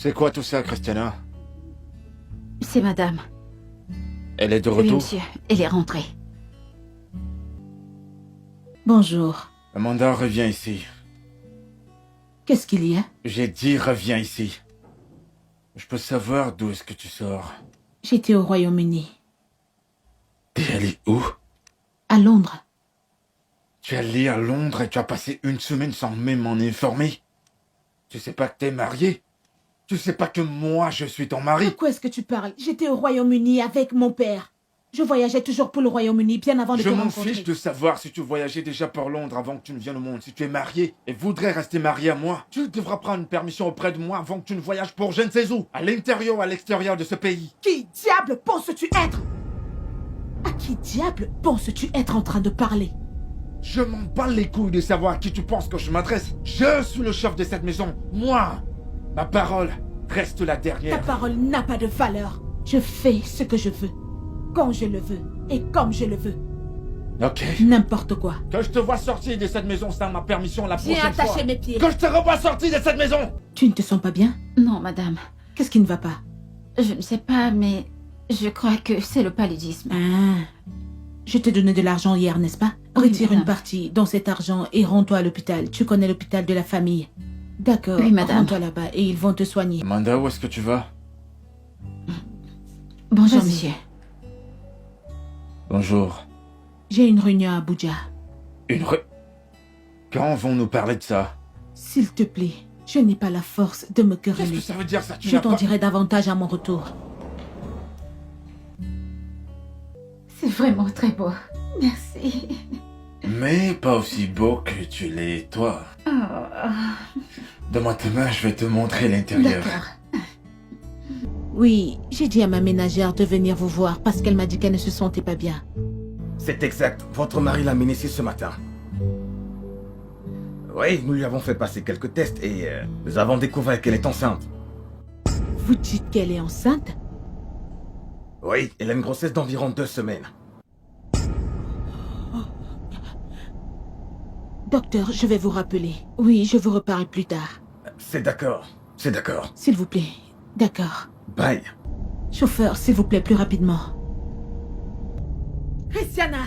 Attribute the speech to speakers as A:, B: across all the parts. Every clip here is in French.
A: C'est quoi tout ça, Christiana?
B: C'est madame.
A: Elle est de
B: Oui,
A: retour?
B: monsieur. Elle est rentrée.
C: Bonjour.
A: Amanda, reviens ici.
C: Qu'est-ce qu'il y a?
A: J'ai dit reviens ici. Je peux savoir d'où est-ce que tu sors?
C: J'étais au Royaume-Uni.
A: T'es allé où?
C: À Londres.
A: Tu es allé à Londres et tu as passé une semaine sans même m'en informer? Tu sais pas que t'es marié? Tu sais pas que moi je suis ton
C: De
A: mari?
C: quoi est-ce que tu parles? J'étais au Royaume-Uni avec mon père. Je voyageais toujours pour le Royaume-Uni bien avant de
A: Je
C: te
A: m'en
C: rencontrer.
A: fiche de savoir si tu voyageais déjà par Londres avant que tu ne viennes au monde. Si tu es marié et voudrais rester marié à moi, tu devras prendre une permission auprès de moi avant que tu ne voyages pour je ne sais où, à l'intérieur ou à l'extérieur de ce pays.
C: Qui diable penses-tu être? À qui diable penses-tu être en train de parler?
A: Je m'en bats les couilles de savoir à qui tu penses que je m'adresse. Je suis le chef de cette maison. Moi, ma parole reste la
C: Ta
A: dernière.
C: parole n'a pas de valeur. Je fais ce que je veux, quand je le veux et comme je le veux.
A: Ok.
C: N'importe quoi.
A: Que je te vois sortir de cette maison sans ma permission la
C: J'ai
A: prochaine fois.
C: attaché mes pieds.
A: Que je te revois sortir de cette maison.
C: Tu ne te sens pas bien?
B: Non, madame.
C: Qu'est-ce qui ne va pas?
B: Je ne sais pas, mais je crois que c'est le paludisme.
C: Ah. Je t'ai donné de l'argent hier, n'est-ce pas?
B: Oui,
C: Retire une
B: madame.
C: partie dans cet argent et rends-toi à l'hôpital. Tu connais l'hôpital de la famille. D'accord,
B: Oui, madame.
C: rends-toi là-bas et ils vont te soigner.
A: Amanda, où est-ce que tu vas?
B: Bonjour,
C: Vas-y.
B: monsieur.
A: Bonjour.
C: J'ai une réunion à Abuja.
A: Quand vont-nous parler de ça?
C: S'il te plaît, je n'ai pas la force de me
A: Qu'est-ce que
C: quereller.
A: ça veut dire ça? Tu
C: Je
A: n'as
C: t'en
A: pas...
C: dirai davantage à mon retour.
B: C'est vraiment très beau. Merci.
A: Mais pas aussi beau que tu l'es, toi.
B: Oh,
A: Donne-moi tes mains, je vais te montrer l'intérieur.
B: d'accord.
C: Oui, j'ai dit à ma ménagère de venir vous voir parce qu'elle m'a dit qu'elle ne se sentait pas bien.
D: C'est exact. Votre mari l'a amenée ici ce matin. Oui, nous lui avons fait passer quelques tests et nous avons découvert qu'elle est enceinte.
C: Vous dites qu'elle est enceinte?
D: Oui, elle a une grossesse d'environ 2 semaines.
C: Docteur, je vais vous rappeler. Oui, je vous reparle plus tard.
D: C'est d'accord. C'est d'accord.
C: S'il vous plaît. D'accord.
D: Bye.
C: Chauffeur, s'il vous plaît, plus rapidement. Christiana!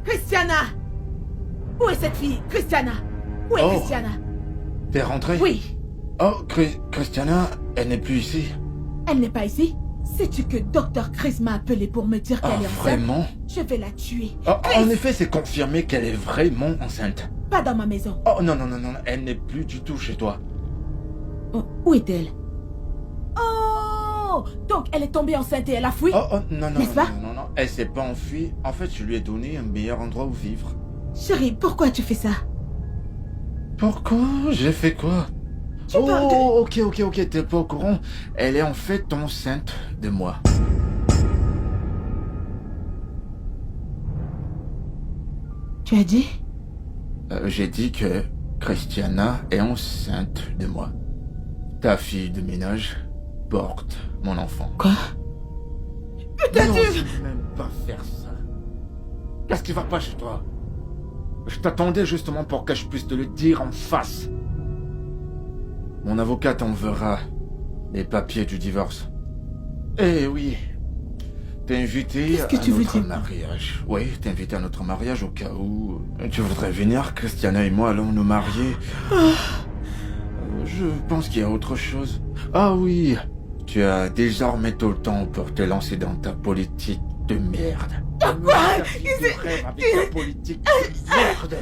C: Christiana! Où est cette fille? Christiana! Où est
A: Oh.
C: Christiana?
A: T'es rentrée?
C: Oui,
A: Oh, Christiana, elle n'est plus ici.
C: elle n'est pas ici. Sais-tu que Dr. Chris m'a appelé pour me dire
A: Ah,
C: qu'elle est enceinte?
A: vraiment?
C: Je vais la tuer.
A: Oh,
C: Chris!
A: en effet, c'est confirmé qu'elle est vraiment enceinte.
C: Pas dans ma maison.
A: Oh, non, non, non, non, elle n'est plus du tout chez toi.
C: Oh, où est-elle? Oh! Donc elle est tombée enceinte et elle a fui?
A: Oh, oh, non, non,
C: N'est-ce
A: non,
C: pas?
A: non, non, non, elle s'est pas enfuie. En fait, je lui ai donné un meilleur endroit où vivre.
C: Chérie, pourquoi tu fais ça?
A: Pourquoi? J'ai fait quoi?
C: Tu parles de...
A: Oh, ok, t'es pas au courant. Elle est en fait enceinte de moi.
C: Tu as dit?
A: J'ai dit que Christiana est enceinte de moi. Ta fille de ménage porte mon enfant.
C: Quoi?
A: Mais n'ose même pas faire ça. Qu'est-ce qui va pas chez toi? Je t'attendais justement pour que je puisse te le dire en face. Mon avocat t'enverra les papiers du divorce. Eh oui, t'es invité
C: Qu'est-ce que
A: à
C: tu veux
A: notre
C: dire?
A: mariage. Oui, t'es invité à notre mariage au cas où tu voudrais venir. Christiana et moi allons nous marier. Je pense qu'il y a autre chose. Ah oui, tu as désormais tout le temps pour te lancer dans ta politique de merde.
C: Quoi?
A: Tu rêves avec ta politique de merde.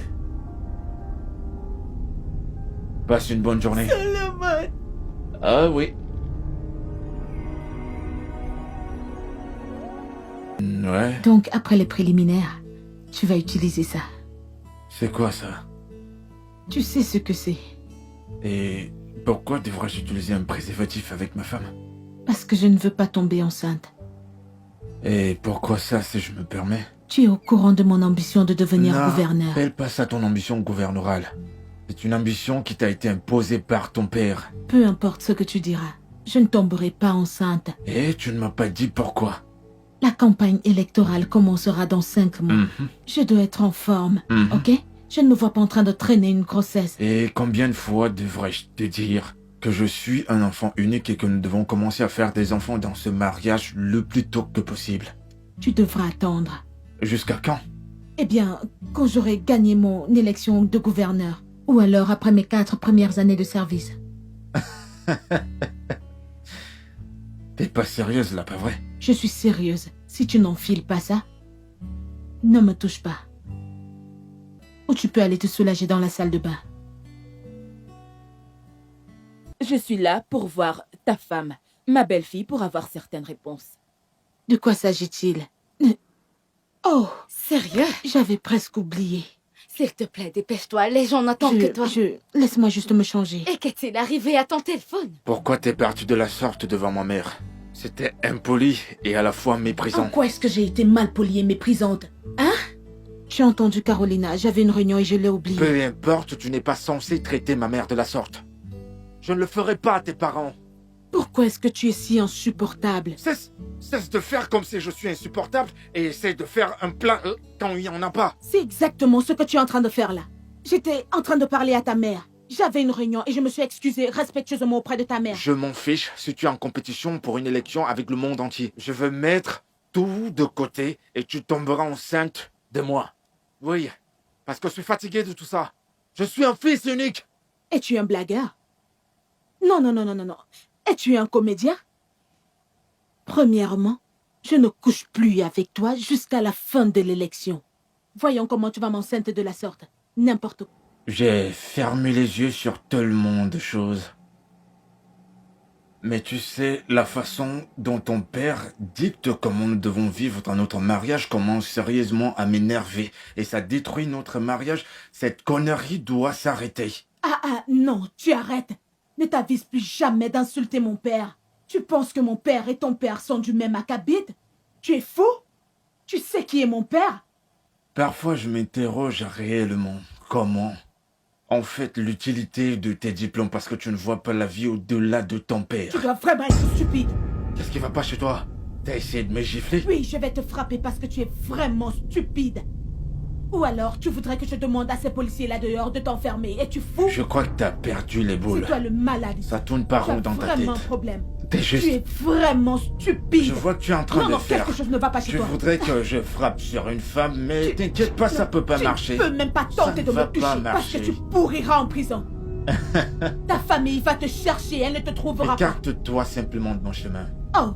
A: Passe une bonne journée.
C: Solomon!
A: Ah oui. Ouais,
C: Donc, après les préliminaires, tu vas utiliser ça.
A: c'est quoi ça?
C: Tu sais ce que c'est.
A: Et pourquoi devrais-je utiliser un préservatif avec ma femme?
C: Parce que je ne veux pas tomber enceinte.
A: Et pourquoi ça, si je me permets?
C: Tu es au courant de mon ambition de devenir
A: Non,
C: gouverneur.
A: appelle pas ça ton ambition gouverneurale. C'est une ambition qui t'a été imposée par ton père.
C: Peu importe ce que tu diras, je ne tomberai pas enceinte.
A: Et tu ne m'as pas dit pourquoi.
C: La campagne électorale commencera dans 5 mois.
A: Mhm.
C: Je dois être en forme,
A: Mhm.
C: ok? Je ne me vois pas en train de traîner une grossesse.
A: Et combien de fois devrais-je te dire que je suis un enfant unique et que nous devons commencer à faire des enfants dans ce mariage le plus tôt que possible.
C: Tu devras attendre.
A: Jusqu'à quand?
C: Eh bien, quand j'aurai gagné mon élection de gouverneur. Ou alors après mes 4 premières années de service.
A: T'es pas sérieuse là, pas vrai?
C: Je suis sérieuse. Si tu n'enfiles pas ça, ne me touche pas. Ou tu peux aller te soulager dans la salle de bain.
E: Je suis là pour voir ta femme, ma belle-fille, pour avoir certaines réponses.
C: De quoi s'agit-il? Oh,
B: Sérieux?
C: j'avais presque oublié.
B: S'il te plaît, dépêche-toi. Les gens n'attendent que toi.
C: Laisse-moi juste me changer.
B: Et qu'est-il arrivé à ton téléphone?
A: Pourquoi t'es parti de la sorte devant ma mère? C'était impoli et à la fois
C: En
A: méprisant.
C: quoi est-ce que j'ai été mal polie et méprisante? Hein? J'ai entendu Carolina, j'avais une réunion et je l'ai oubliée.
A: Peu importe, tu n'es pas censé traiter ma mère de la sorte. Je ne le ferai pas à tes parents.
C: Pourquoi est-ce que tu es si insupportable?
A: Cesse de faire comme si je suis insupportable et essaie de faire un plan quand il n'y en a pas.
C: C'est exactement ce que tu es en train de faire là. J'étais en train de parler à ta mère. J'avais une réunion et je me suis excusée respectueusement auprès de ta mère.
A: Je m'en fiche si tu es en compétition pour une élection avec le monde entier. Je veux mettre tout de côté et tu tomberas enceinte de moi. Oui, parce que je suis fatigué de tout ça. Je suis un fils unique.
C: Es-tu un blagueur? Non. Es-tu un comédien? Premièrement, je ne couche plus avec toi jusqu'à la fin de l'élection. Voyons comment tu vas m'enceinte de la sorte. N'importe quoi.
A: J'ai fermé les yeux sur tellement de choses. Mais tu sais, la façon dont ton père dicte comment nous devons vivre dans notre mariage commence sérieusement à m'énerver. Et ça détruit notre mariage. Cette connerie doit s'arrêter.
C: Non, tu arrêtes. Ne t'avise plus jamais d'insulter mon père. Tu penses que mon père et ton père sont du même acabit? Tu es fou? Tu sais qui est mon père?
A: Parfois, je m'interroge réellement. Comment? En fait, l'utilité de tes diplômes parce que tu ne vois pas la vie au-delà de ton père.
C: Tu dois vraiment être stupide.
A: Qu'est-ce qui va pas chez toi? T'as essayé de me gifler?
C: Oui, je vais te frapper parce que tu es vraiment stupide. Ou alors, tu voudrais que je demande à ces policiers là dehors de t'enfermer. Es-tu fou?
A: Je crois que t'as perdu les boules.
C: C'est toi le malade.
A: Ça tourne par
C: Tu as
A: où dans ta
C: vraiment
A: tête?
C: un problème.
A: T'es juste...
C: Tu es vraiment stupide.
A: Je vois que tu es en train de
C: Non,
A: faire...
C: quelque chose ne va pas chez
A: Tu
C: toi.
A: voudrais que je frappe sur une femme, mais t'inquiète pas, ça peut pas marcher.
C: Tu peux même pas
A: Ça
C: tenter
A: ne
C: de
A: va
C: me toucher
A: pas
C: parce que
A: marcher.
C: tu pourriras en prison. Ta famille va te chercher, elle ne te trouvera pas.
A: Écarte-toi simplement de mon chemin.
C: Oh,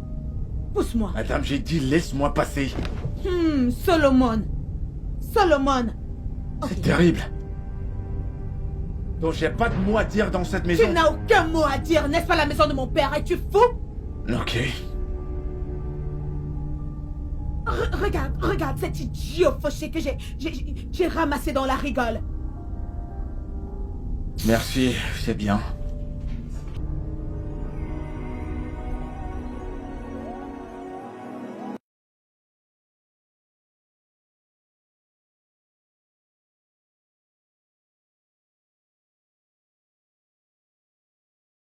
C: pousse-moi.
A: Madame, j'ai dit laisse-moi passer.
C: Solomon.
A: C'est terrible. Donc j'ai pas de mot à dire dans cette maison.
C: Tu n'as aucun mot à dire, n'est-ce pas la maison de mon père? Es-tu fou?
A: Ok.
C: Regarde cet idiot fauché que j'ai ramassé dans la rigole.
A: Merci, c'est bien.